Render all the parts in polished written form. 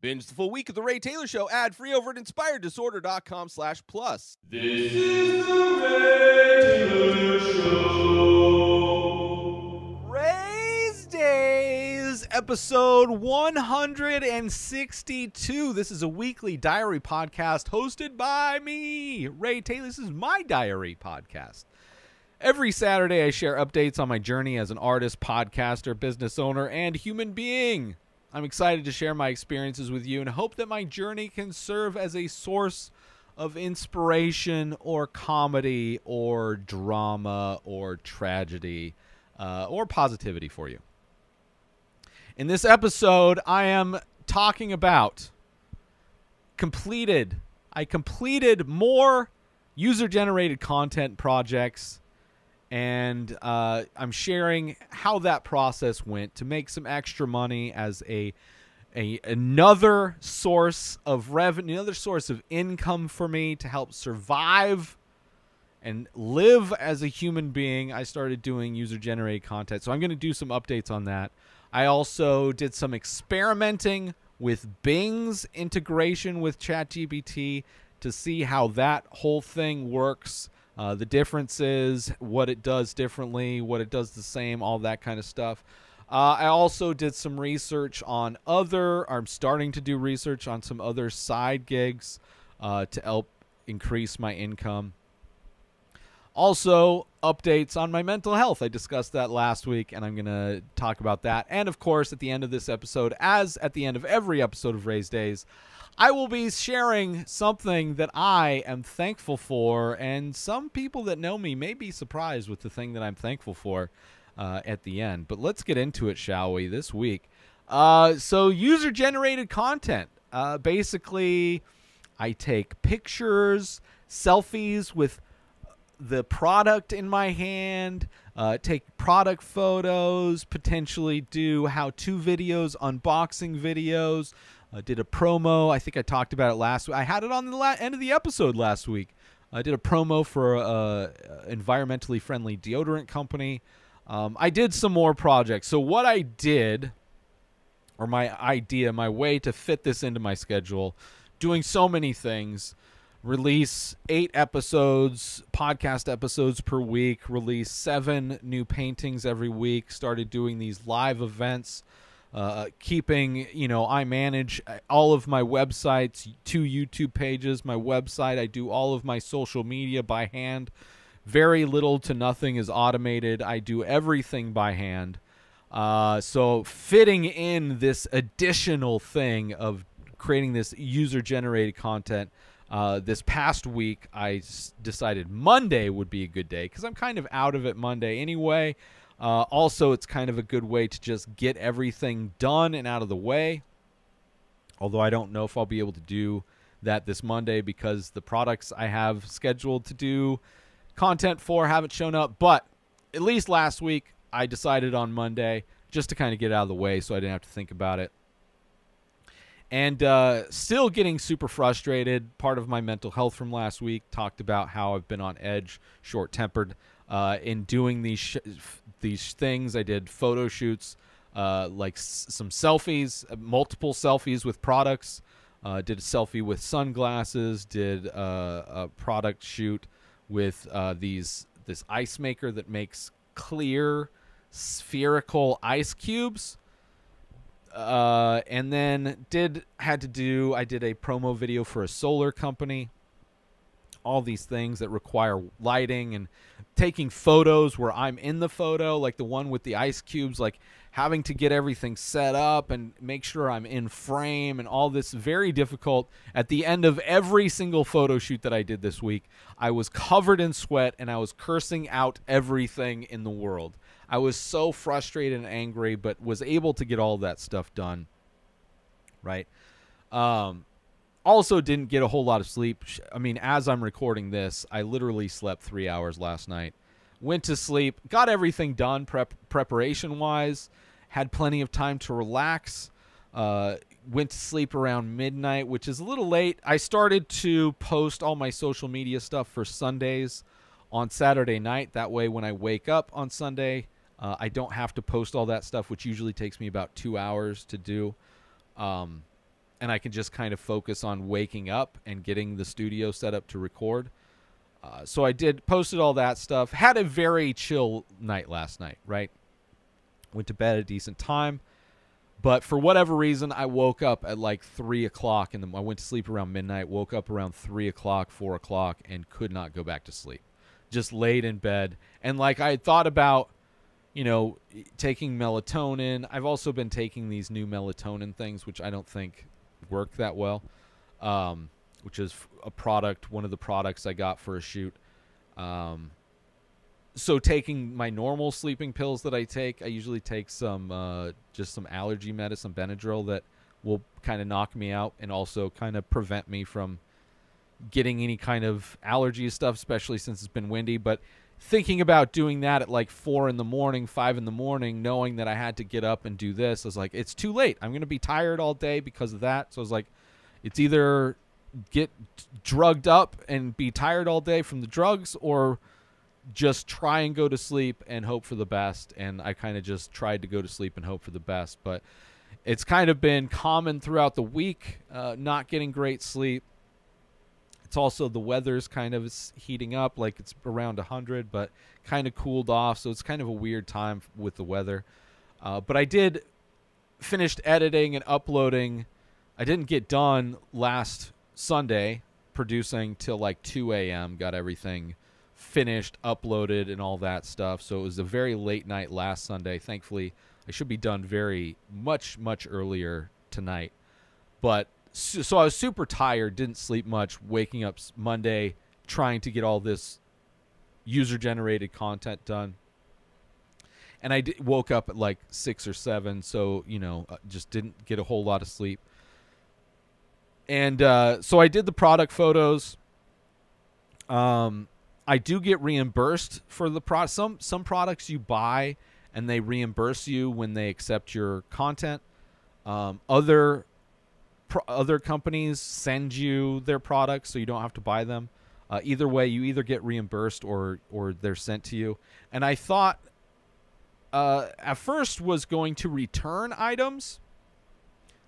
Binge the full week of The Ray Taylor Show ad-free over at inspireddisorder.com/plus. This is The Ray Taylor Show. Rayz Dayz, episode 162. This is a weekly diary podcast hosted by me, Ray Taylor. This is my diary podcast. Every Saturday, I share updates on my journey as an artist, podcaster, business owner, and human being. I'm excited to share my experiences with you and hope that my journey can serve as a source of inspiration or comedy or drama or tragedy or positivity for you. In this episode, I am talking about I completed more user-generated content projects, and I'm sharing how that process went to make some extra money as another source of revenue, another source of income for me to help survive and live as a human being. I started doing user-generated content, so I'm going to do some updates on that. I also did some experimenting with Bing's integration with Chat GPT to see how that whole thing works. The differences, what it does differently, what it does the same, all that kind of stuff. I also did some research on I'm starting to do research on some other side gigs to help increase my income. Also, updates on my mental health. I discussed that last week, and I'm going to talk about that. And, of course, at the end of this episode, as at the end of every episode of Rayz Dayz, I will be sharing something that I am thankful for, and some people that know me may be surprised with the thing that I'm thankful for at the end. But let's get into it, shall we, this week. So user-generated content. Basically, I take pictures, selfies with the product in my hand, take product photos, potentially do how-to videos, unboxing videos. Did a promo. I think I talked about it last week. I had it on the end of the episode last week. I did a promo for a environmentally friendly deodorant company. I did some more projects. So what I did, or my idea, my way to fit this into my schedule, doing so many things, release 8 episodes, podcast episodes per week, release 7 new paintings every week, started doing these live events, I manage all of my websites, 2 YouTube pages, my website. I do all of my social media by hand. Very little to nothing is automated. I do everything by hand. So fitting in this additional thing of creating this user-generated content, this past week, I decided Monday would be a good day because I'm kind of out of it Monday anyway. Also, it's kind of a good way to just get everything done and out of the way. Although I don't know if I'll be able to do that this Monday because the products I have scheduled to do content for haven't shown up. But at least last week, I decided on Monday just to kind of get out of the way so I didn't have to think about it. And still getting super frustrated. Part of my mental health from last week talked about how I've been on edge, short-tempered. In doing these things, I did photo shoots, like some selfies, multiple selfies with products. Did a selfie with sunglasses. Did a product shoot with this ice maker that makes clear spherical ice cubes. And then I did a promo video for a solar company. All these things that require lighting and taking photos where I'm in the photo, like the one with the ice cubes, like having to get everything set up and make sure I'm in frame and all this very difficult. At the end of every single photo shoot that I did this week, I was covered in sweat and I was cursing out everything in the world. I was so frustrated and angry, but was able to get all that stuff done. Right. Also didn't get a whole lot of sleep. I mean, as I'm recording this, I literally slept 3 hours last night. Went to sleep, got everything done preparation-wise, had plenty of time to relax, went to sleep around midnight, which is a little late. I started to post all my social media stuff for Sundays on Saturday night. That way, when I wake up on Sunday, I don't have to post all that stuff, which usually takes me about 2 hours to do. and I can just kind of focus on waking up and getting the studio set up to record. So I posted all that stuff. Had a very chill night last night, right? Went to bed at a decent time. But for whatever reason, I woke up at like 3 o'clock. I went to sleep around midnight, woke up around 3 o'clock, 4 o'clock, and could not go back to sleep. Just laid in bed. And like I had thought about, you know, taking melatonin. I've also been taking these new melatonin things, which I don't think work that well. Which is one of the products I got for a shoot. So taking my normal sleeping pills that I take, I usually take just some allergy medicine, Benadryl, that will kind of knock me out and also kind of prevent me from getting any kind of allergy stuff, especially since it's been windy. But thinking about doing that at like 4 in the morning, 5 in the morning, knowing that I had to get up and do this, I was like, it's too late. I'm going to be tired all day because of that. So I was like, it's either get drugged up and be tired all day from the drugs, or just try and go to sleep and hope for the best. And I kind of just tried to go to sleep and hope for the best. But it's kind of been common throughout the week, not getting great sleep. It's also the weather's kind of heating up, like it's around 100, but kind of cooled off. So it's kind of a weird time with the weather. But I did finished editing and uploading. I didn't get done last Sunday producing till like 2 a.m. Got everything finished, uploaded, and all that stuff. So it was a very late night last Sunday. Thankfully, I should be done very much earlier tonight. But so I was super tired, didn't sleep much, waking up Monday, trying to get all this user-generated content done. And I woke up at like 6 or 7, so, you know, just didn't get a whole lot of sleep. And so I did the product photos. I do get reimbursed for the product. Some products you buy and they reimburse you when they accept your content. Other companies send you their products so you don't have to buy them. Either way, you either get reimbursed or they're sent to you. And I thought at first was going to return items.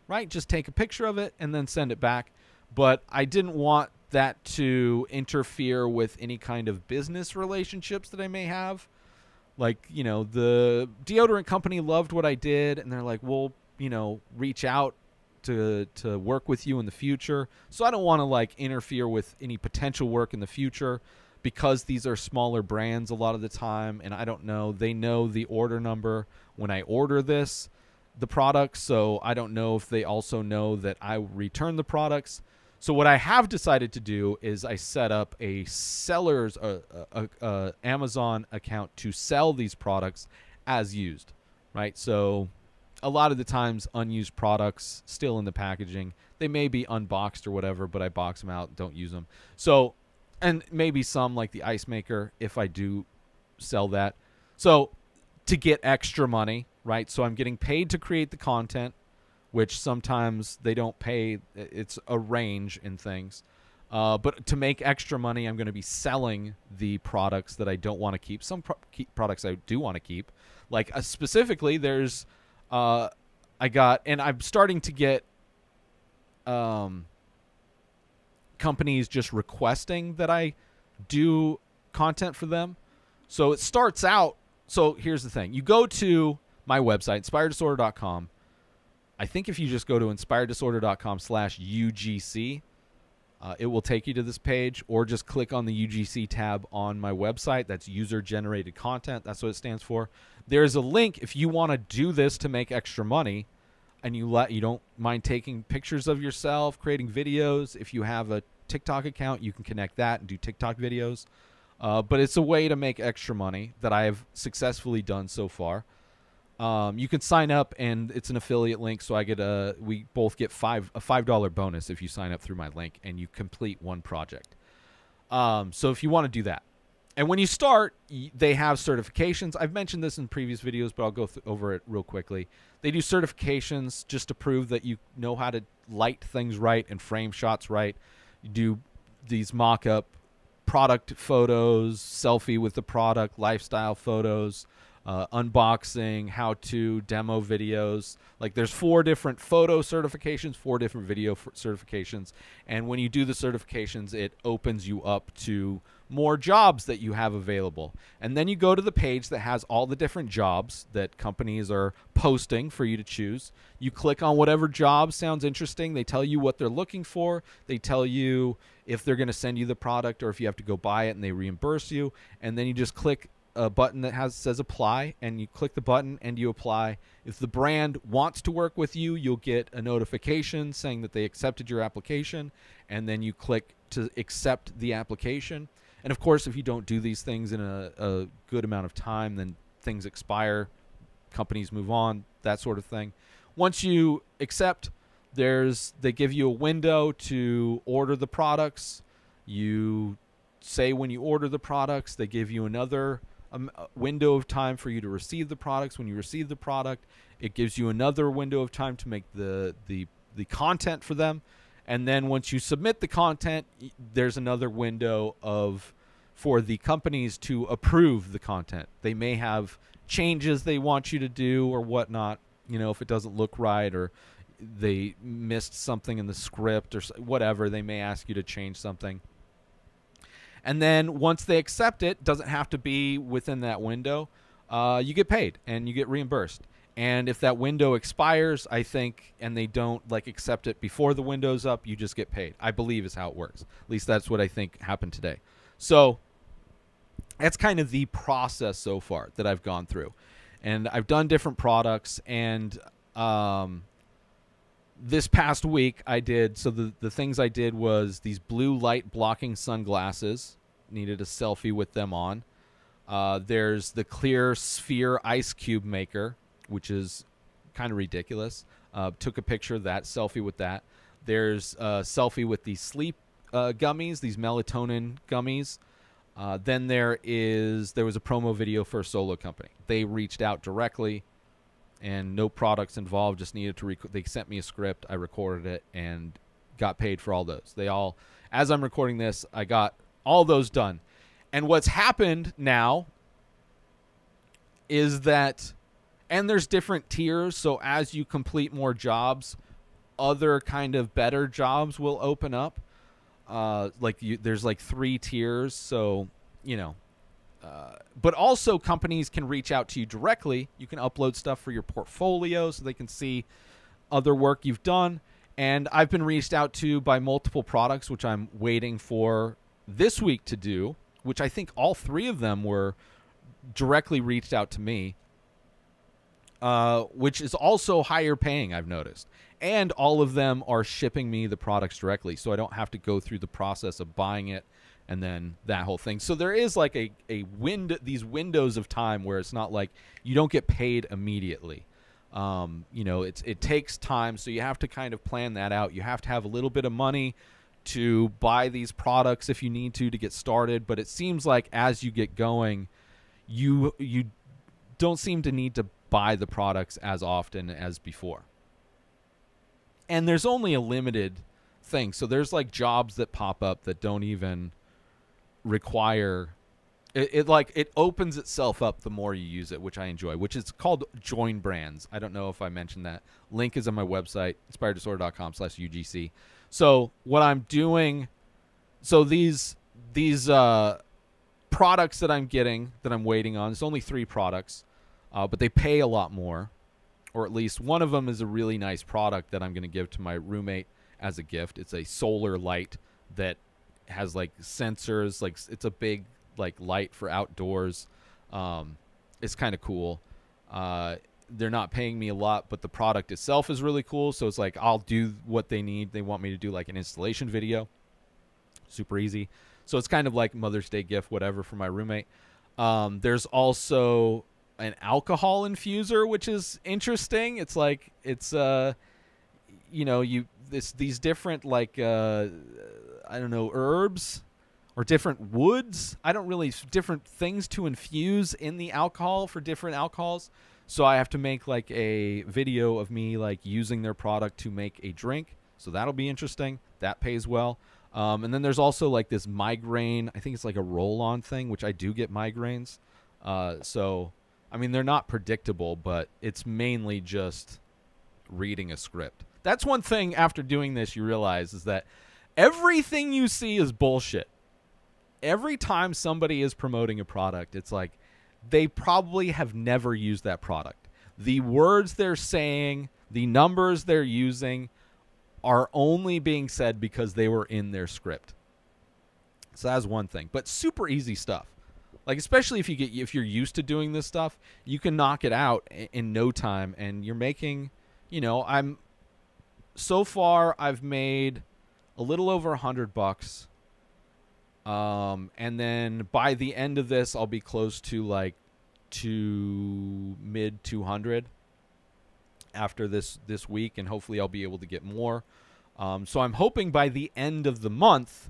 Right? Just take a picture of it and then send it back. But I didn't want that to interfere with any kind of business relationships that I may have. Like, you know, the deodorant company loved what I did, and they're like, we'll, you know, reach out to work with you in the future. So I don't want to, like, interfere with any potential work in the future, because these are smaller brands a lot of the time, and I don't know. They know the order number when I order the products, so I don't know if they also know that I return the products. So what I have decided to do is I set up a seller's Amazon account to sell these products as used, right? So a lot of the times unused products still in the packaging. They may be unboxed or whatever, but I box them out and don't use them. So, and maybe some like the ice maker if I do sell that. So to get extra money, right? So I'm getting paid to create the content, which sometimes they don't pay. It's a range in things. But to make extra money, I'm going to be selling the products that I don't want to keep. Some products I do want to keep. Like specifically, there's and I'm starting to get companies just requesting that I do content for them. So it starts out. So here's the thing. You go to my website, inspireddisorder.com. I think if you just go to inspireddisorder.com/UGC, it will take you to this page, or just click on the UGC tab on my website. That's user-generated content. That's what it stands for. There's a link if you want to do this to make extra money, and you don't mind taking pictures of yourself, creating videos. If you have a TikTok account, you can connect that and do TikTok videos. But it's a way to make extra money that I have successfully done so far. You can sign up, and it's an affiliate link, so we both get a $5 bonus if you sign up through my link and you complete one project. So if you want to do that. And when you start, they have certifications. I've mentioned this in previous videos, but I'll go over it real quickly. They do certifications just to prove that you know how to light things right and frame shots right. You do these mock-up product photos, selfie with the product, lifestyle photos, unboxing, how-to, demo videos. Like there's 4 different photo certifications, 4 different video certifications, and when you do the certifications, it opens you up to more jobs that you have available. And then you go to the page that has all the different jobs that companies are posting for you to choose. You click on whatever job sounds interesting. They tell you what they're looking for. They tell you if they're going to send you the product or if you have to go buy it, and they reimburse you. And then you just click a button that says apply, and you click the button and you apply. If the brand wants to work with you, you'll get a notification saying that they accepted your application, and then you click to accept the application. And of course, if you don't do these things in a good amount of time, then things expire, companies move on, that sort of thing. Once you accept, they give you a window to order the products. You say when you order the products, they give you another window of time for you to receive the products. When you receive the product, it gives you another window of time to make the content for them. And then once you submit the content, there's another window for the companies to approve the content. They may have changes they want you to do or whatnot, if it doesn't look right or they missed something in the script or whatever, they may ask you to change something. And then once they accept it, doesn't have to be within that window, you get paid and you get reimbursed. And if that window expires, I think, and they don't accept it before the window's up, you just get paid. I believe is how it works. At least that's what I think happened today. So that's kind of the process so far that I've gone through. And I've done different products, and this past week I did, so the things I did was these blue light blocking sunglasses. Needed a selfie with them on. There's the clear sphere ice cube maker, which is kind of ridiculous. Took a picture of that, selfie with that. There's a selfie with these sleep gummies, these melatonin gummies. Then there was a promo video for a solo company. They reached out directly, and no products involved. Just needed to they sent me a script. I recorded it and got paid for all those. As I'm recording this, I got all those done. And what's happened now is that, and there's different tiers. So as you complete more jobs, other kind of better jobs will open up. There's 3 tiers. So, but also companies can reach out to you directly. You can upload stuff for your portfolio so they can see other work you've done. And I've been reached out to by multiple products, which I'm waiting for this week to do, which I think all 3 of them were directly reached out to me, which is also higher paying, I've noticed. And all of them are shipping me the products directly, so I don't have to go through the process of buying it and then that whole thing. So there is these windows of time where it's not like you don't get paid immediately. It takes time, so you have to kind of plan that out. You have to have a little bit of money to buy these products if you need to get started. But it seems like as you get going, you don't seem to need to buy the products as often as before. And there's only a limited thing. So there's jobs that pop up that don't even require it opens itself up the more you use it, which I enjoy, which is called Join Brands. I don't know if I mentioned that. Link is on my website, inspireddisorder.com/UGC. So what I'm doing, so these products that I'm getting, that I'm waiting on, it's only 3 products, but they pay a lot more, or at least one of them is a really nice product that I'm going to give to my roommate as a gift. It's a solar light that has sensors, it's a big light for outdoors. It's kind of cool. They're not paying me a lot, but the product itself is really cool. So it's I'll do what they need. They want me to do an installation video. Super easy. So it's kind of like Mother's Day gift, whatever, for my roommate. There's also an alcohol infuser, which is interesting. It's these different I don't know, herbs or different woods. Different things to infuse in the alcohol for different alcohols. So I have to make a video of me using their product to make a drink. So that'll be interesting. That pays well. And then there's also this migraine, I think it's a roll-on thing, which I do get migraines. So I mean, they're not predictable, but it's mainly just reading a script. That's one thing after doing this you realize is that everything you see is bullshit. Every time somebody is promoting a product, it's like they probably have never used that product. The words they're saying, the numbers they're using are only being said because they were in their script. So that's one thing, but super easy stuff. Like, especially if you're used to doing this stuff, you can knock it out in no time, and you're making, so far I've made a little over $100. And then by the end of this, I'll be close to like mid 200 after this week, and hopefully I'll be able to get more. So I'm hoping by the end of the month,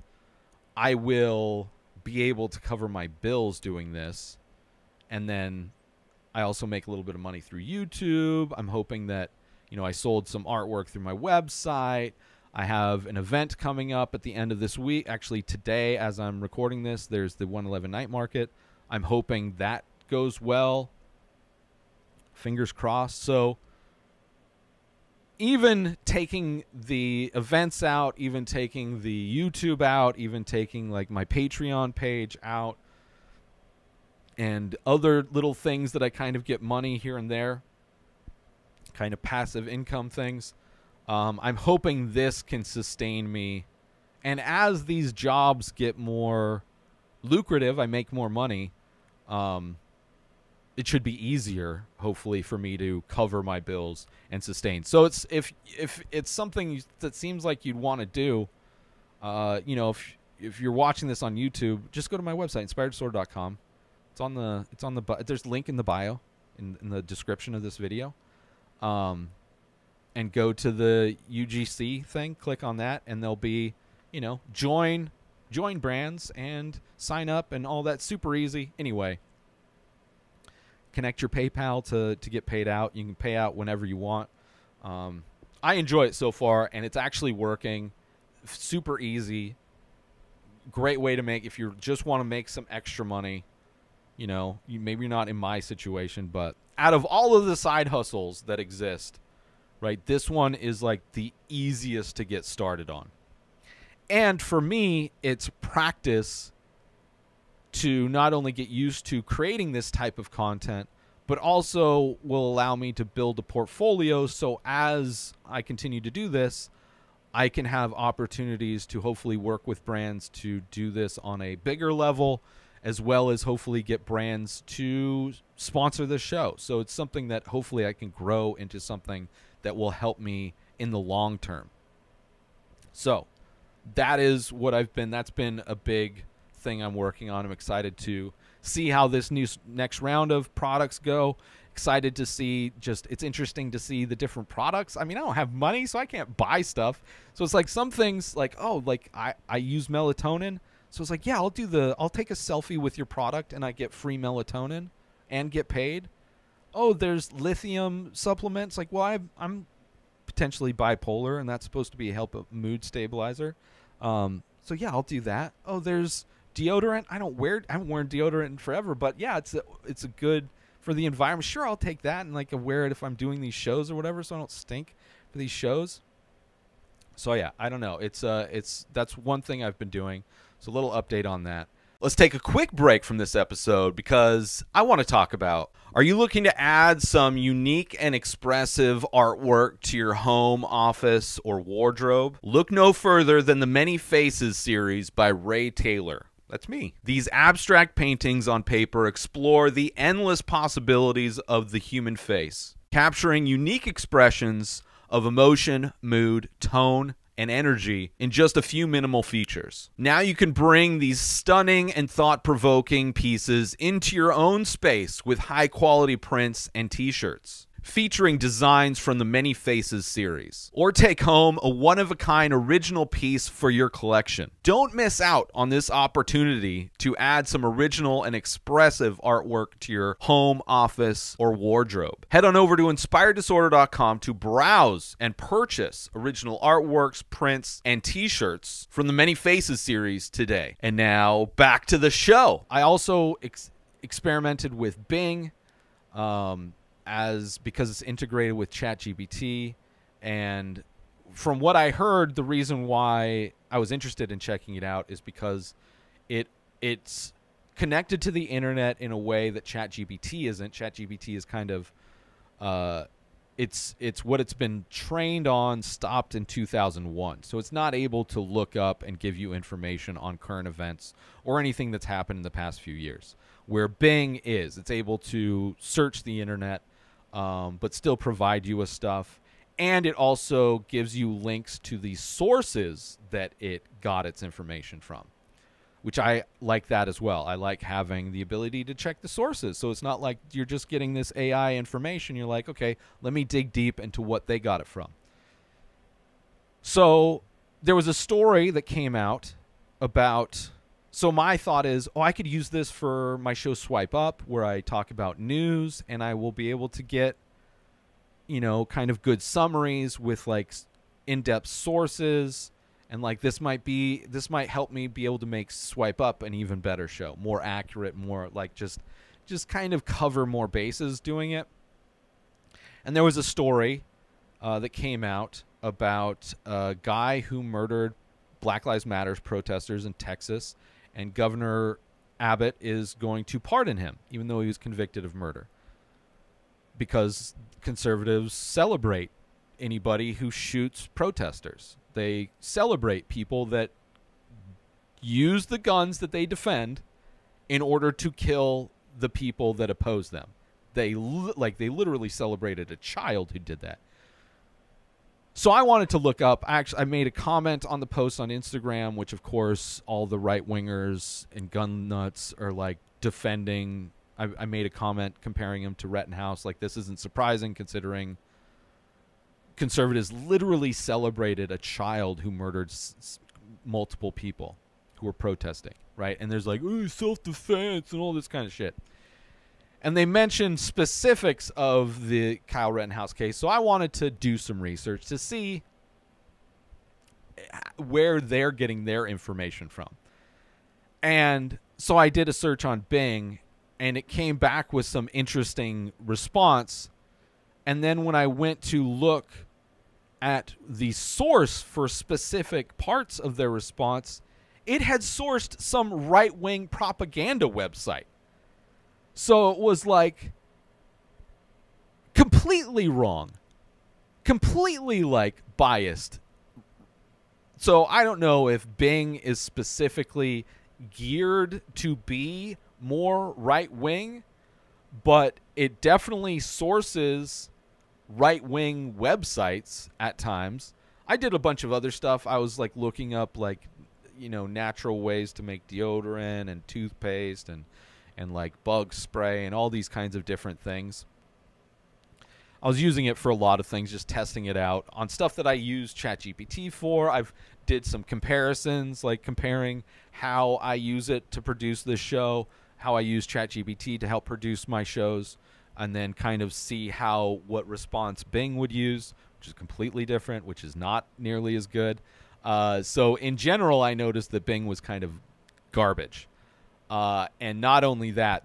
I will be able to cover my bills doing this. And then I also make a little bit of money through YouTube. I'm hoping that, I sold some artwork through my website. I have an event coming up at the end of this week. Actually, today, as I'm recording this, there's the 111 Night Market. I'm hoping that goes well. Fingers crossed. So even taking the events out, even taking the YouTube out, even taking like my Patreon page out, and other little things that I kind of get money here and there, kind of passive income things, I'm hoping this can sustain me. And as these jobs get more lucrative, I make more money, it should be easier, hopefully, for me to cover my bills and sustain. So it's if it's something that seems like you'd want to do, if you're watching this on YouTube, just go to my website, inspireddisorder.com. There's a link in the bio, in the description of this video, and go to the UGC thing. Click on that, and there'll be, join brands and sign up and all that. Super easy. Anyway. Connect your PayPal to get paid out. You can pay out whenever you want. I enjoy it so far, and it's actually working. Super easy. Great way to make, if you just want to make some extra money. Maybe you're not in my situation, but out of all of the side hustles that exist, right, this one is like the easiest to get started on. And for me, it's practice to not only get used to creating this type of content, but also will allow me to build a portfolio. So as I continue to do this, I can have opportunities to hopefully work with brands to do this on a bigger level, as well as hopefully get brands to sponsor the show. So it's something that hopefully I can grow into something that will help me in the long term. So that is what that's been a big thing I'm working on. I'm excited to see how this next round of products go. Excited to see, it's interesting to see the different products. I mean, I don't have money, so I can't buy stuff. So it's like some things like, I use melatonin. So it's like, yeah, I'll take a selfie with your product and I get free melatonin and get paid. Oh, there's lithium supplements. Like, well, I'm potentially bipolar, and that's supposed to be a mood stabilizer. So yeah, I'll do that. Oh, there's deodorant. I haven't worn deodorant in forever, but yeah, it's a good for the environment. Sure, I'll take that and wear it if I'm doing these shows or whatever, so I don't stink for these shows. So yeah, I don't know. That's one thing I've been doing. So a little update on that. Let's take a quick break from this episode because I want to talk about, are you looking to add some unique and expressive artwork to your home, office, or wardrobe? Look no further than the Many Faces series by Ray Taylor. That's me. These abstract paintings on paper explore the endless possibilities of the human face, capturing unique expressions of emotion, mood, tone, and energy in just a few minimal features. Now you can bring these stunning and thought-provoking pieces into your own space with high-quality prints and t-shirts, featuring designs from the Many Faces series. Or take home a one-of-a-kind original piece for your collection. Don't miss out on this opportunity to add some original and expressive artwork to your home, office, or wardrobe. Head on over to inspireddisorder.com to browse and purchase original artworks, prints, and t-shirts from the Many Faces series today. And now, back to the show. I also experimented with Bing. because it's integrated with Chat GPT. And from what I heard, the reason why I was interested in checking it out is because it's connected to the internet in a way that Chat GPT isn't. Chat GPT is kind of it's what it's been trained on, stopped in 2001. So it's not able to look up and give you information on current events or anything that's happened in the past few years. Where Bing is, it's able to search the internet, but still provide you with stuff. And it also gives you links to the sources that it got its information from, which I like that as well. I like having the ability to check the sources. So it's not like you're just getting this AI information. You're like, okay, let me dig deep into what they got it from. So there was a story that came out about... So my thought is, I could use this for my show Swipe Up, where I talk about news, and I will be able to get, kind of good summaries with like in-depth sources, and like this might help me be able to make Swipe Up an even better show, more accurate, more like just kind of cover more bases doing it. And there was a story that came out about a guy who murdered Black Lives Matter protesters in Texas. And Governor Abbott is going to pardon him, even though he was convicted of murder. Because conservatives celebrate anybody who shoots protesters. They celebrate people that use the guns that they defend in order to kill the people that oppose them. They literally celebrated a child who did that. So I wanted to look up, I made a comment on the post on Instagram, which of course all the right-wingers and gun nuts are like defending. I made a comment comparing him to Rittenhouse. Like, this isn't surprising considering conservatives literally celebrated a child who murdered multiple people who were protesting, right? And there's like, oh, self-defense and all this kind of shit. And they mentioned specifics of the Kyle Rittenhouse case. So I wanted to do some research to see where they're getting their information from. And so I did a search on Bing, and it came back with some interesting response. And then when I went to look at the source for specific parts of their response, it had sourced some right-wing propaganda website. So it was like completely wrong, completely like biased. So I don't know if Bing is specifically geared to be more right-wing, but it definitely sources right-wing websites at times. I did a bunch of other stuff. I was like looking up like, natural ways to make deodorant and toothpaste and like bug spray and all these kinds of different things. I was using it for a lot of things, just testing it out on stuff that I use Chat GPT for. I've did some comparisons, like comparing how I use it to produce this show, how I use Chat GPT to help produce my shows, and then kind of see what response Bing would use, which is completely different, which is not nearly as good. So in general, I noticed that Bing was kind of garbage. And not only that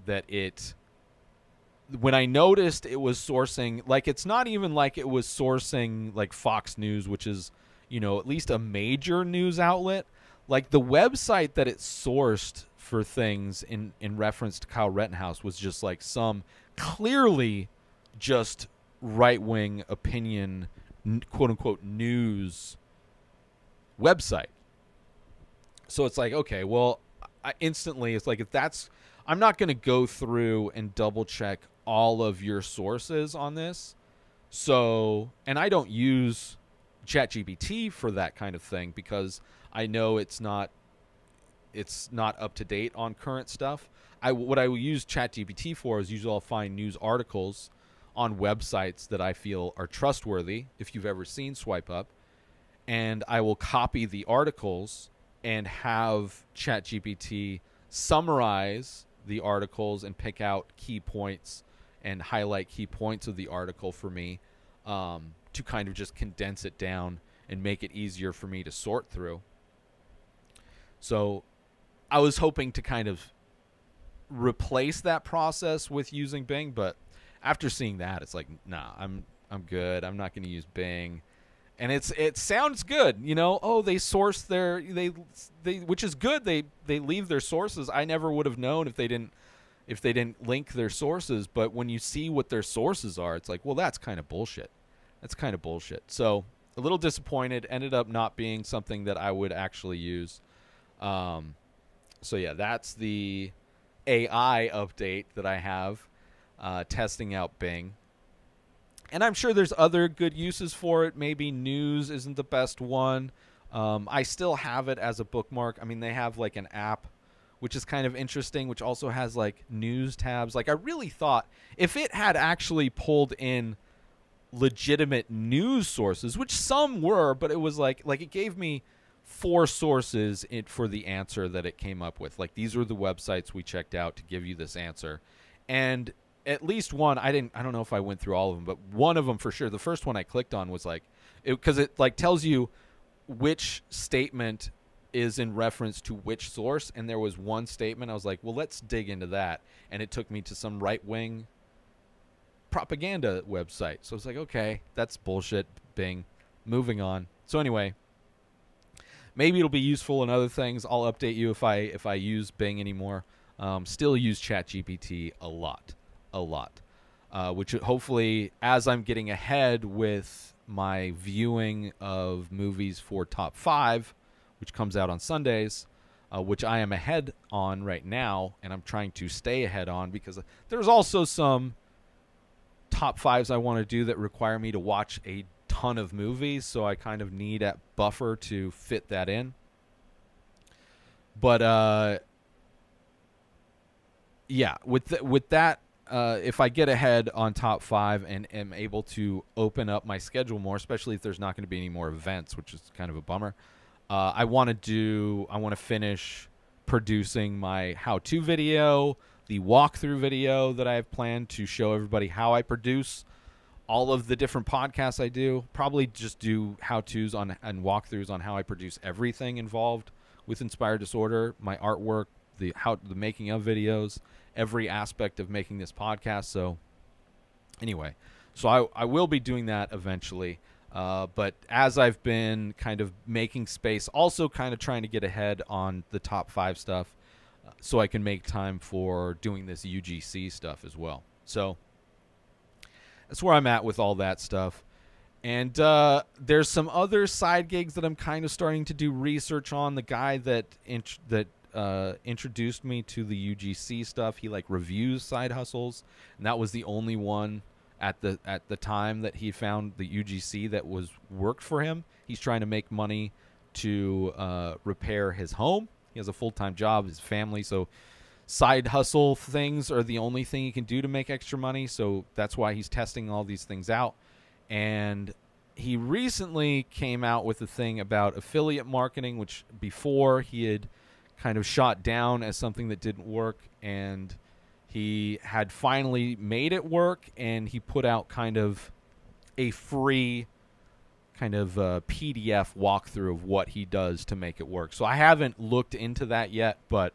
when I noticed it was sourcing, like, it's not even like it was sourcing like Fox News, which is, at least a major news outlet. Like, the website that it sourced for things in reference to Kyle Rittenhouse was just like some clearly just right-wing opinion, quote-unquote, news website. So it's like, okay, well, instantly it's like, I'm not going to go through and double check all of your sources on this. So, and I don't use ChatGPT for that kind of thing because I know it's not up to date on current stuff. What I will use ChatGPT for is usually I'll find news articles on websites that I feel are trustworthy. If you've ever seen Swipe Up, and I will copy the articles and have ChatGPT summarize the articles and pick out key points and highlight key points of the article for me, to kind of just condense it down and make it easier for me to sort through. So I was hoping to kind of replace that process with using Bing, but after seeing that, it's like, nah, I'm good. I'm not going to use Bing. And it sounds good, you know. Oh, they source their they which is good. They leave their sources. I never would have known if they didn't link their sources. But when you see what their sources are, it's like, well, that's kind of bullshit. That's kind of bullshit. So a little disappointed. Ended up not being something that I would actually use. So yeah, that's the AI update that I have, testing out Bing. And I'm sure there's other good uses for it. Maybe news isn't the best one. I still have it as a bookmark. I mean, they have like an app, which is kind of interesting, which also has like news tabs. Like, I really thought if it had actually pulled in legitimate news sources, which some were, but it was like it gave me 4 sources for the answer that it came up with. Like, these were the websites we checked out to give you this answer. And at least one, I don't know if I went through all of them, but one of them for sure, the first one I clicked on was like, because it like tells you which statement is in reference to which source, and there was one statement I was like, well, let's dig into that, and it took me to some right-wing propaganda website. So I was like, okay, that's bullshit, Bing. Moving on. So anyway, maybe it'll be useful in other things. I'll update you if I use Bing anymore. Still use Chat GPT a lot. Which hopefully, as I'm getting ahead with my viewing of movies for Top 5, which comes out on Sundays, which I am ahead on right now, and I'm trying to stay ahead on because there's also some Top 5s I want to do that require me to watch a ton of movies, so I kind of need a buffer to fit that in. But yeah, with that, if I get ahead on Top 5 and am able to open up my schedule more, especially if there's not going to be any more events, which is kind of a bummer, I want to finish producing my how-to video, the walkthrough video that I have planned to show everybody how I produce all of the different podcasts I do. Probably just do how-tos and walkthroughs on how I produce everything involved with Inspired Disorder, my artwork, the making of videos, every aspect of making this podcast. So anyway, so I will be doing that eventually. But as I've been kind of making space, also kind of trying to get ahead on the Top 5 stuff, so I can make time for doing this UGC stuff as well. So that's where I'm at with all that stuff. And there's some other side gigs that I'm kind of starting to do research on. The guy that introduced me to the UGC stuff, he like reviews side hustles, and that was the only one at the time that he found the UGC that worked for him. He's trying to make money to repair his home. He has a full-time job, his family, so side hustle things are the only thing he can do to make extra money. So that's why he's testing all these things out. And he recently came out with a thing about affiliate marketing, which before he had kind of shot down as something that didn't work, and he had finally made it work, and he put out kind of a free kind of PDF walkthrough of what he does to make it work. So I haven't looked into that yet, but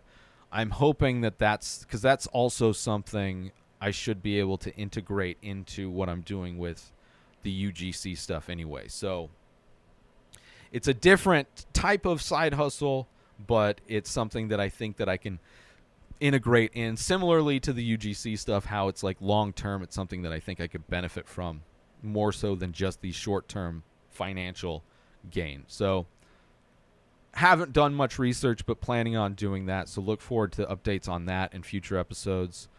I'm hoping that that's also something I should be able to integrate into what I'm doing with the UGC stuff anyway. So it's a different type of side hustle, but it's something that I think that I can integrate in, similarly to the UGC stuff, how it's like long-term. It's something that I think I could benefit from more so than just the short-term financial gain. So haven't done much research, but planning on doing that. So look forward to updates on that in future episodes.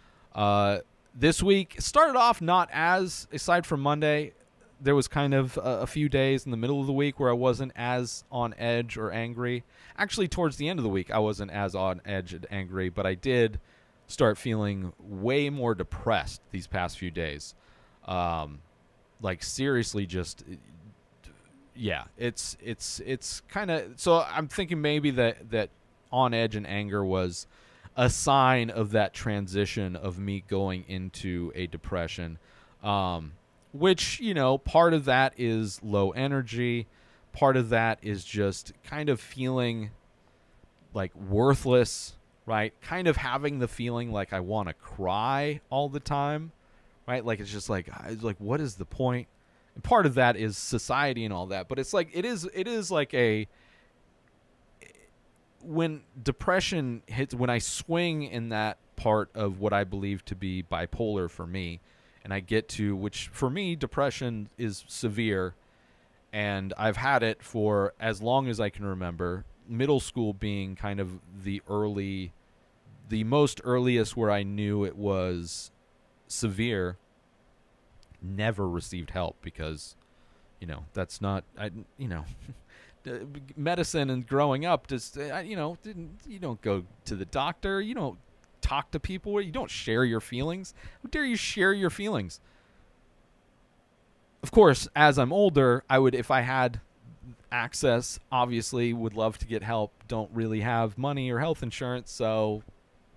This week started off aside from Monday, there was kind of a few days in the middle of the week where I wasn't as on edge or angry. Actually, towards the end of the week, I wasn't as on edge and angry, but I did start feeling way more depressed these past few days. Like seriously, just yeah, it's kind of, so I'm thinking maybe that on edge and anger was a sign of that transition of me going into a depression. Which, you know, part of that is low energy. Part of that is just kind of feeling like worthless, right? Kind of having the feeling like I want to cry all the time, right? Like, it's just like, what is the point? And part of that is society and all that, but it's like, it is like when depression hits, when I swing in that part of what I believe to be bipolar for me, and I get to, which for me, depression is severe, and I've had it for as long as I can remember, middle school being kind of the most earliest where I knew it was severe. Never received help because, that's not, medicine and growing up, just, you don't go to the doctor, you don't talk to people, you don't share your feelings. How dare you share your feelings? Of course, as I'm older, I would, if I had access, obviously would love to get help. Don't really have money or health insurance, so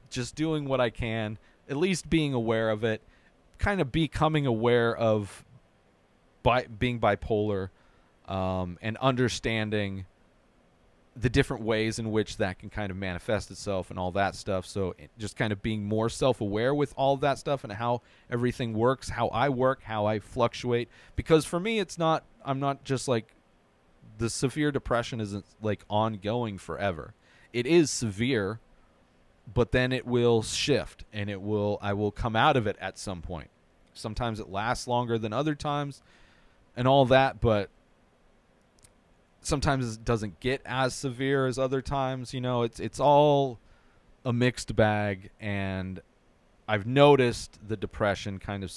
just doing what I can, at least being aware of it, kind of becoming aware of being bipolar, and understanding the different ways in which that can kind of manifest itself and all that stuff. So just kind of being more self-aware with all of that stuff and how everything works, how I work, how I fluctuate. Because for me, I'm not just like, the severe depression isn't like ongoing forever. It is severe, but then it will shift, and I will come out of it at some point. Sometimes it lasts longer than other times and all that, but sometimes it doesn't get as severe as other times. It's all a mixed bag, and I've noticed the depression kind of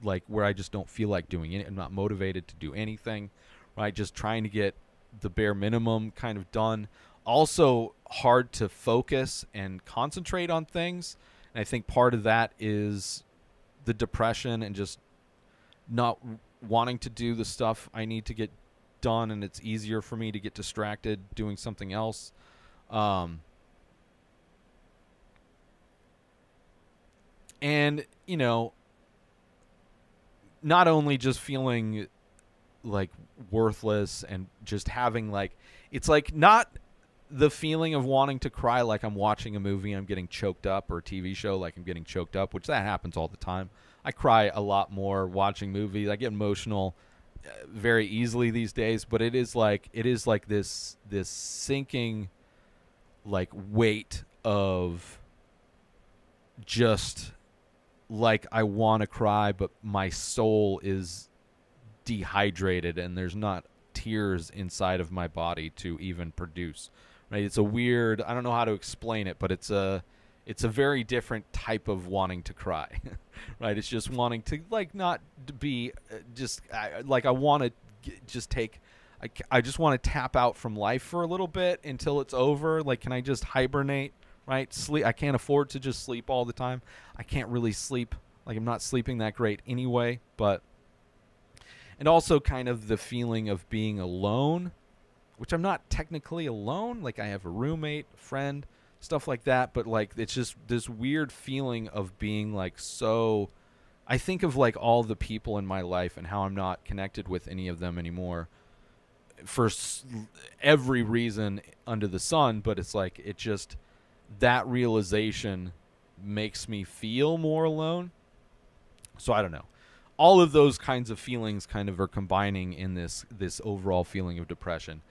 like where I just don't feel like doing it. I'm not motivated to do anything, right? Just trying to get the bare minimum kind of done. Also hard to focus and concentrate on things. And I think part of that is the depression and just not wanting to do the stuff I need to get done, and it's easier for me to get distracted doing something else. And, not only just feeling like worthless and just having like, it's like not the feeling of wanting to cry like I'm watching a movie and I'm getting choked up, or a TV show like I'm getting choked up, which that happens all the time. I cry a lot more watching movies. I get emotional very easily these days, but it is like this sinking like weight of just like I want to cry, but my soul is dehydrated and there's not tears inside of my body to even produce. Right? It's a weird, I don't know how to explain it, but it's a very different type of wanting to cry. Right? It's just wanting to like not be just like I want to just take I just want to tap out from life for a little bit until it's over. Like, can I just hibernate? Right? Sleep. I can't afford to just sleep all the time. I can't really sleep. Like, I'm not sleeping that great anyway, but and also kind of the feeling of being alone, which I'm not technically alone. Like, I have a roommate, a friend, stuff like that, but like it's just this weird feeling of being like so I think of like all the people in my life and how I'm not connected with any of them anymore for every reason under the sun, but it's like it just that realization makes me feel more alone. So I don't know. All of those kinds of feelings kind of are combining in this overall feeling of depression.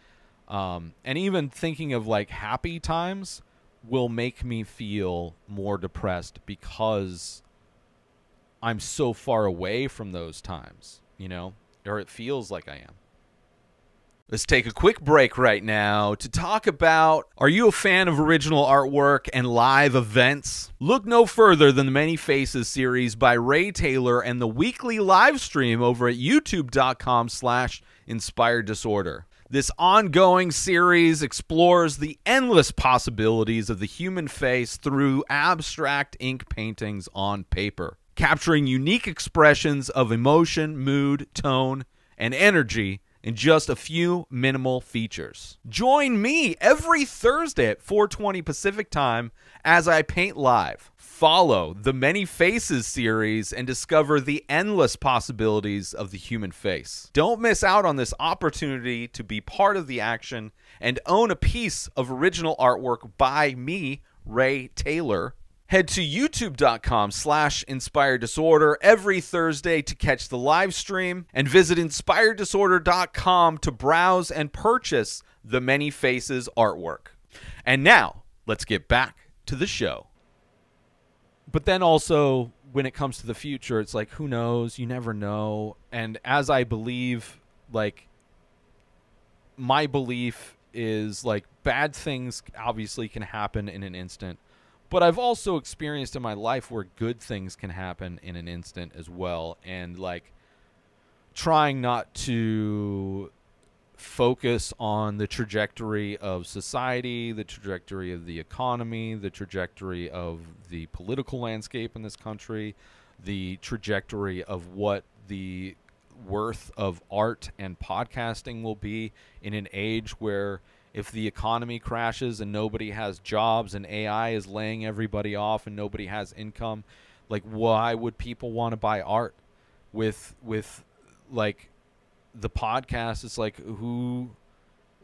And even thinking of like happy times will make me feel more depressed because I'm so far away from those times, or it feels like I am. Let's take a quick break right now to talk about, are you a fan of original artwork and live events? Look no further than the Many Faces series by Ray Taylor and the weekly live stream over at youtube.com/inspireddisorder. This ongoing series explores the endless possibilities of the human face through abstract ink paintings on paper, capturing unique expressions of emotion, mood, tone, and energy in just a few minimal features. Join me every Thursday at 4:20 Pacific Time as I paint live. Follow the Many Faces series and discover the endless possibilities of the human face. Don't miss out on this opportunity to be part of the action and own a piece of original artwork by me, Ray Taylor, Head to youtube.com/inspireddisorder every Thursday to catch the live stream, and visit inspireddisorder.com to browse and purchase the Many Faces artwork. And now, let's get back to the show. But then also, when it comes to the future, it's like, who knows? You never know. And as I believe, like, my belief is, like, bad things obviously can happen in an instant. But I've also experienced in my life where good things can happen in an instant as well. And, like, trying not to focus on the trajectory of society, the trajectory of the economy, the trajectory of the political landscape in this country, the trajectory of what the worth of art and podcasting will be in an age where if the economy crashes and nobody has jobs and AI is laying everybody off and nobody has income, like, why would people want to buy art? With like, the podcast, it's like, who,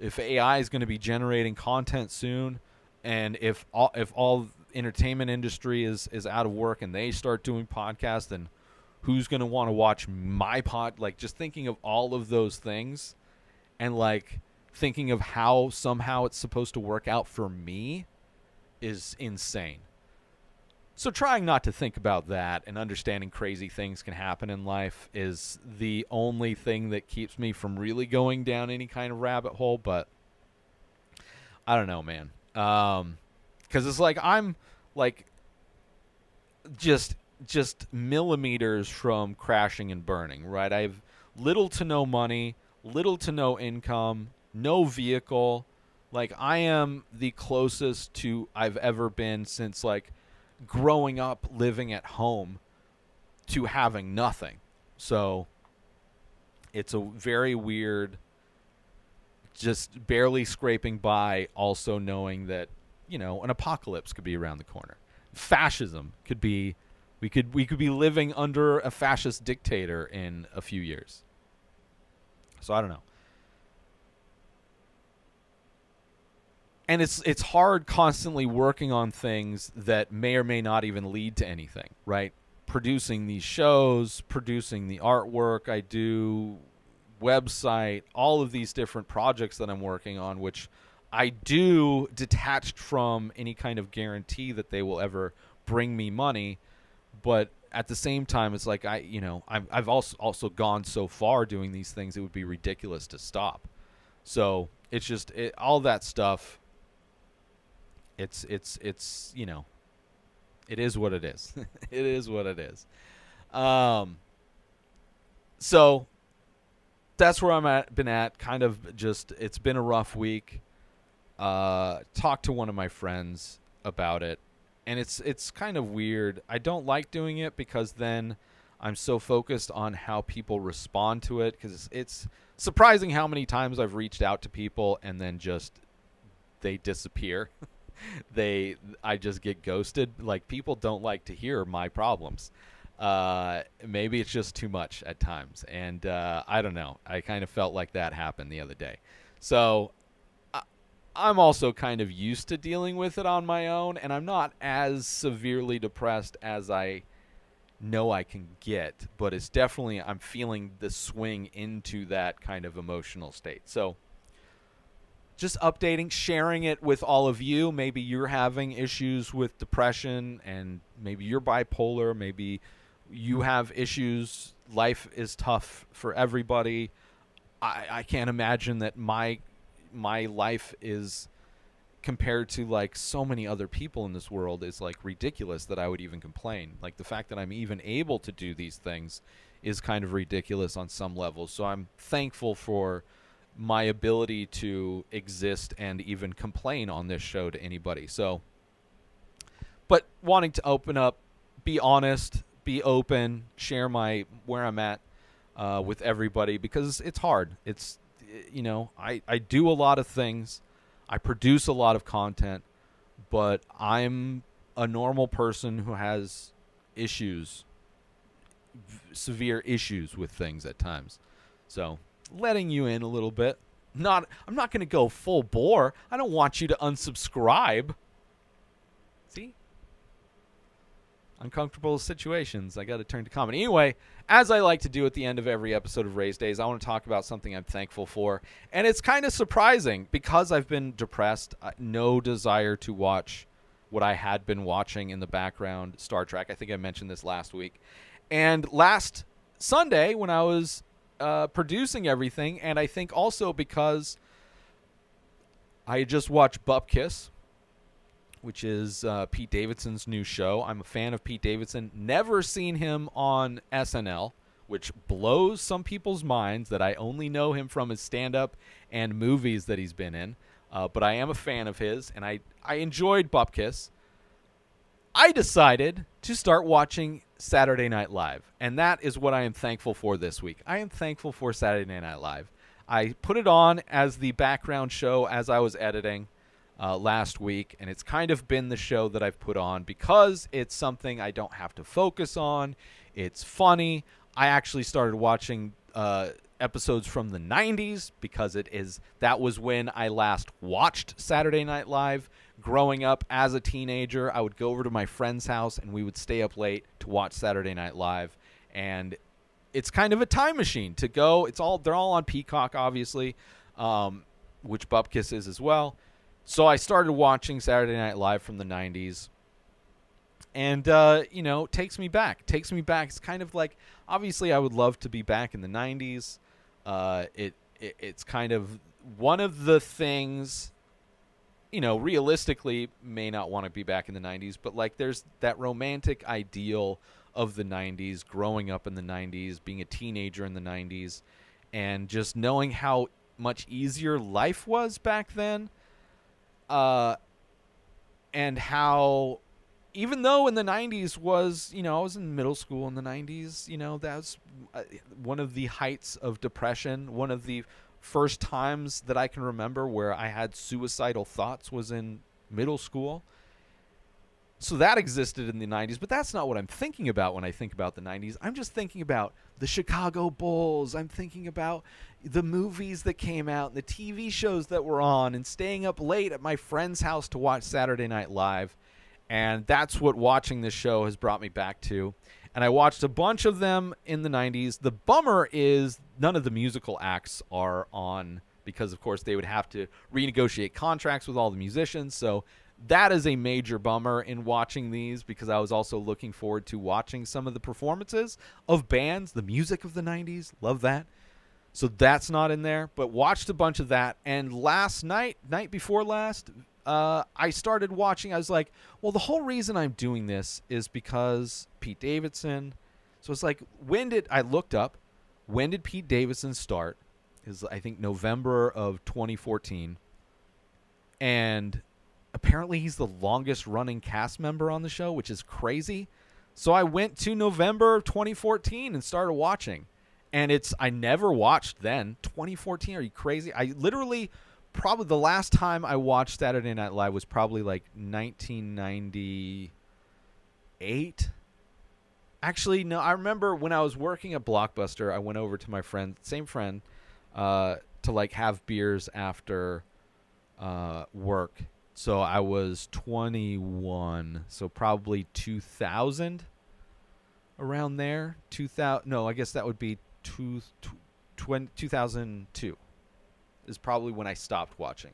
if AI is going to be generating content soon, and if all entertainment industry is out of work and they start doing podcasts, then who's going to want to watch my pod? Like, just thinking of all of those things, and, like, thinking of how somehow it's supposed to work out for me is insane. So trying not to think about that and understanding crazy things can happen in life is the only thing that keeps me from really going down any kind of rabbit hole. But I don't know, man. 'Cause it's like, I'm like just millimeters from crashing and burning, right? I have little to no money, little to no income, no vehicle. Like, I am the closest to I've ever been since, like, growing up living at home to having nothing. So it's a very weird, just barely scraping by, also knowing that, you know, an apocalypse could be around the corner. Fascism could be, we could be living under a fascist dictator in a few years. So I don't know. And it's hard constantly working on things that may or may not even lead to anything, right? Producing these shows, producing the artwork I do, website, all of these different projects that I'm working on, which I do detached from any kind of guarantee that they will ever bring me money. But at the same time, it's like, I've also gone so far doing these things, it would be ridiculous to stop. So it's just all that stuff. It's you know, it is what it is. It is what it is. So that's where been at. Kind of just, it's been a rough week. Talked to one of my friends about it, and it's kind of weird. I don't like doing it because then I'm so focused on how people respond to it, because it's surprising how many times I've reached out to people and then just they disappear. I just get ghosted. Like, people don't like to hear my problems. Maybe it's just too much at times, and I don't know. I kind of felt like that happened the other day. So I'm also kind of used to dealing with it on my own, and I'm not as severely depressed as I know I can get, but it's definitely, I'm feeling the swing into that kind of emotional state. So just updating, sharing it with all of you. Maybe you're having issues with depression, and maybe you're bipolar. Maybe you have issues. Life is tough for everybody. I can't imagine that my life is, compared to, like, so many other people in this world, is, like, ridiculous that I would even complain. Like, the fact that I'm even able to do these things is kind of ridiculous on some level. So I'm thankful for my ability to exist and even complain on this show to anybody. So, but wanting to open up, be honest, be open, share where I'm at with everybody, because it's hard. It's, you know, I do a lot of things. I produce a lot of content, but I'm a normal person who has issues, severe issues with things at times. So letting you in a little bit. I'm not going to go full bore. I don't want you to unsubscribe. See? uncomfortable situations, I got to turn to comedy. Anyway, as I like to do at the end of every episode of Rayz Dayz, I want to talk about something I'm thankful for. And it's kind of surprising because I've been depressed. No desire to watch what I had been watching in the background, Star Trek. I think I mentioned this last week. And last Sunday when I was producing everything, and I think also because I just watched Bupkis, which is Pete Davidson's new show. I'm a fan of Pete Davidson. Never seen him on SNL, which blows some people's minds that I only know him from his stand-up and movies that he's been in. But I am a fan of his, and I enjoyed Bupkis. I decided to start watching Saturday Night Live, and that is what I am thankful for this week. I am thankful for Saturday Night Live. I put it on as the background show as I was editing last week, and it's kind of been the show that I've put on because it's something I don't have to focus on. It's funny. I actually started watching episodes from the 90s because that was when I last watched Saturday Night Live. Growing up as a teenager, I would go over to my friend's house and we would stay up late to watch Saturday Night Live, and it's kind of a time machine to go. They're all on Peacock, obviously, which Bupkis is as well. So I started watching Saturday Night Live from the 90s. And, takes me back. It's kind of like, obviously I would love to be back in the 90s. It's kind of one of the things, realistically may not want to be back in the 90s. But, like, there's that romantic ideal of the 90s, growing up in the 90s, being a teenager in the 90s, and just knowing how much easier life was back then. And how, even though in the 90s was, I was in middle school in the 90s, that was one of the heights of depression. One of the first times that I can remember where I had suicidal thoughts was in middle school. So that existed in the 90s, but that's not what I'm thinking about when I think about the 90s. I'm just thinking about the Chicago Bulls. I'm thinking about the movies that came out, the TV shows that were on, and staying up late at my friend's house to watch Saturday Night Live. And that's what watching this show has brought me back to. And I watched a bunch of them in the 90s. The bummer is none of the musical acts are on because, of course, they would have to renegotiate contracts with all the musicians. So that is a major bummer in watching these because I was also looking forward to watching some of the performances of bands, the music of the 90s. Love that. So that's not in there, but watched a bunch of that. And last night before last, I started watching. I was like, well, the whole reason I'm doing this is because Pete Davidson. So it's like, I looked up, when did Pete Davidson start? Is I think November of 2014. And apparently he's the longest running cast member on the show, which is crazy. So I went to November of 2014 and started watching. And I never watched then. 2014, are you crazy? I literally, probably the last time I watched Saturday Night Live was probably like 1998. Actually, no, I remember when I was working at Blockbuster, I went over to my same friend, to like have beers after work. So I was 21, so probably 2000, around there. 2000. No, I guess that would be 2002 is probably when I stopped watching.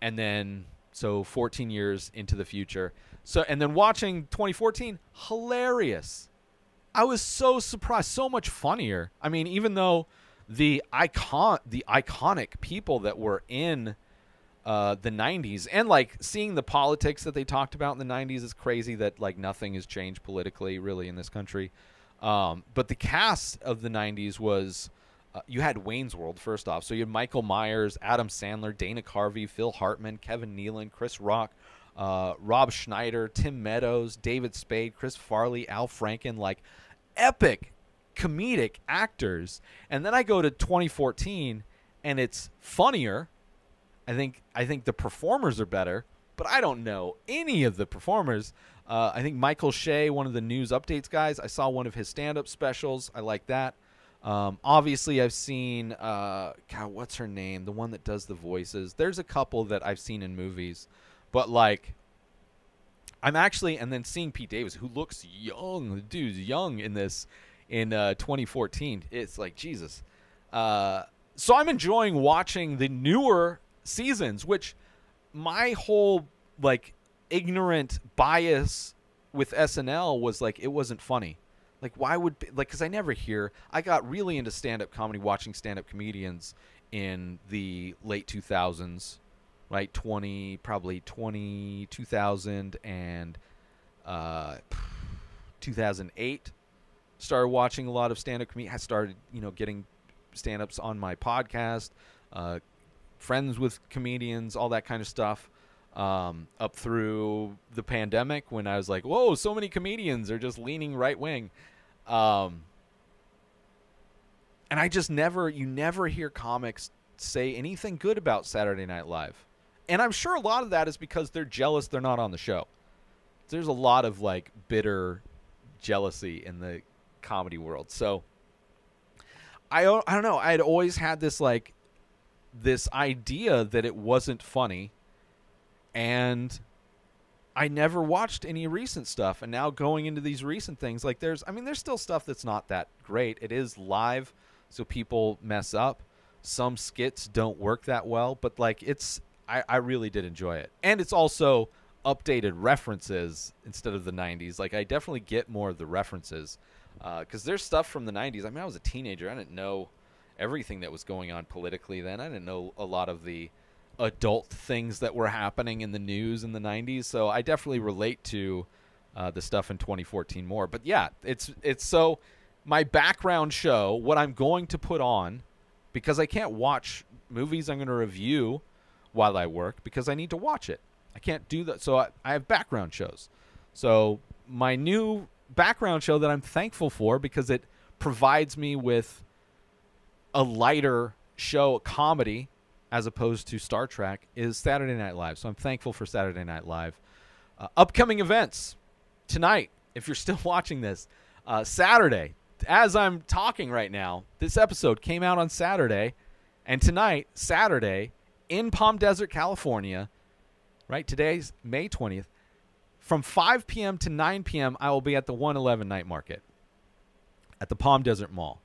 And then, so 14 years into the future. So, and then watching 2014, hilarious. I was so surprised, so much funnier. I mean, even though the iconic people that were in the 90s, and like seeing the politics that they talked about in the 90s is crazy that like nothing has changed politically really in this country. But the cast of the 90s was, you had Wayne's World first off. So you had Michael Myers, Adam Sandler, Dana Carvey, Phil Hartman, Kevin Nealon, Chris Rock, Rob Schneider, Tim Meadows, David Spade, Chris Farley, Al Franken, like epic comedic actors. And then I go to 2014 and it's funnier. I think the performers are better, but I don't know any of the performers. I think Michael Shea, one of the news updates guys, I saw one of his stand-up specials. I like that. Obviously, I've seen, God, what's her name? The one that does the voices. There's a couple that I've seen in movies. But, like, I'm actually, and then seeing Pete Davis, who looks young, the dude's young in this, in 2014. It's like, Jesus. So I'm enjoying watching the newer seasons, which my whole, like, ignorant bias with SNL was, like, it wasn't funny. Like, why would, like, because I never hear, I got really into stand-up comedy, watching stand-up comedians in the late 2000s, right? 2000 and 2008. Started watching a lot of stand-up comedy. I started, getting stand-ups on my podcast, friends with comedians, all that kind of stuff, up through the pandemic when I was like, whoa, so many comedians are just leaning right-wing. And I just you never hear comics say anything good about Saturday Night Live. And I'm sure a lot of that is because they're jealous they're not on the show. There's a lot of, like, bitter jealousy in the comedy world. So I don't know. I had always had this, like, this idea that it wasn't funny, and I never watched any recent stuff. And now going into these recent things, like, there's still stuff that's not that great. It is live, so people mess up. Some skits don't work that well, but, like, I really did enjoy it. And it's also updated references instead of the 90s. Like, I definitely get more of the references, because there's stuff from the 90s. I mean, I was a teenager. I didn't know everything that was going on politically then. I didn't know a lot of the adult things that were happening in the news in the 90s. So I definitely relate to the stuff in 2014 more. But yeah, it's so my background show, what I'm going to put on, because I can't watch movies I'm going to review while I work because I need to watch it. I can't do that. So I have background shows. So my new background show that I'm thankful for, because it provides me with a lighter show, comedy, as opposed to Star Trek, is Saturday Night Live. So I'm thankful for Saturday Night Live. Upcoming events tonight, if you're still watching this, Saturday, as I'm talking right now, this episode came out on Saturday, and tonight, Saturday, in Palm Desert, California, right? Today's May 20th. From 5 p.m. to 9 p.m., I will be at the 111 Night Market at the Palm Desert Mall.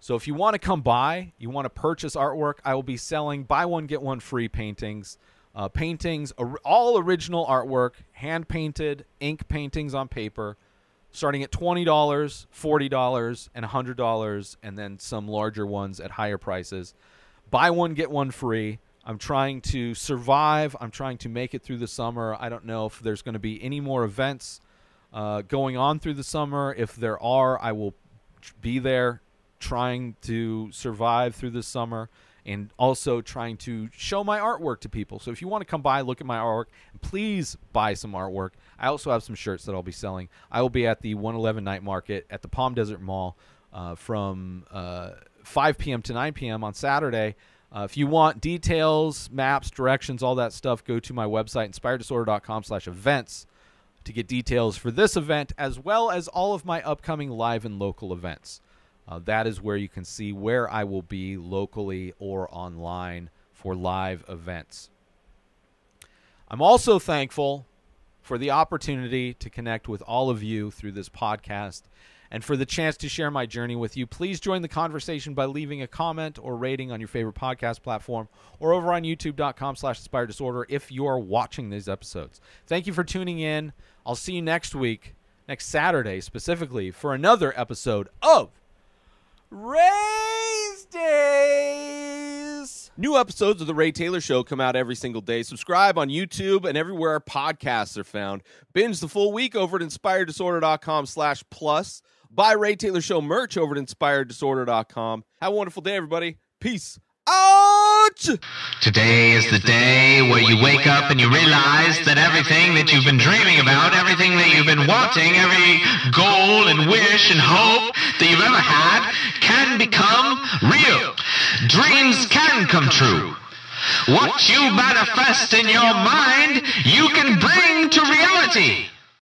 So if you want to come by, you want to purchase artwork, I will be selling buy one, get one free paintings. Paintings, all original artwork, hand-painted, ink paintings on paper, starting at $20, $40, and $100, and then some larger ones at higher prices. Buy one, get one free. I'm trying to survive. I'm trying to make it through the summer. I don't know if there's going to be any more events going on through the summer. If there are, I will be there trying to survive through the summer, and also trying to show my artwork to people. So if you want to come by, look at my artwork, please buy some artwork. I also have some shirts that I'll be selling. I will be at the 111 Night Market at the Palm Desert Mall from 5 p.m. to 9 p.m. on Saturday. If you want details, maps, directions, all that stuff, go to my website, inspireddisorder.com/events, to get details for this event, as well as all of my upcoming live and local events. That is where you can see where I will be locally or online for live events. I'm also thankful for the opportunity to connect with all of you through this podcast, and for the chance to share my journey with you. Please join the conversation by leaving a comment or rating on your favorite podcast platform, or over on youtube.com/inspireddisorder if you are watching these episodes. Thank you for tuning in. I'll see you next week, next Saturday specifically, for another episode of Rayz Dayz. New episodes of The Ray Taylor Show come out every single day. Subscribe on YouTube and everywhere our podcasts are found. Binge the full week over at inspireddisorder.com/plus. Buy Ray Taylor Show merch over at inspireddisorder.com. Have a wonderful day, everybody. Peace out! Today is the day where you wake up and you realize that everything that you've been dreaming about, everything that you've been wanting, every goal and wish and hope that you've ever had can become real. Dreams can come true. What you manifest in your mind, you can bring to reality.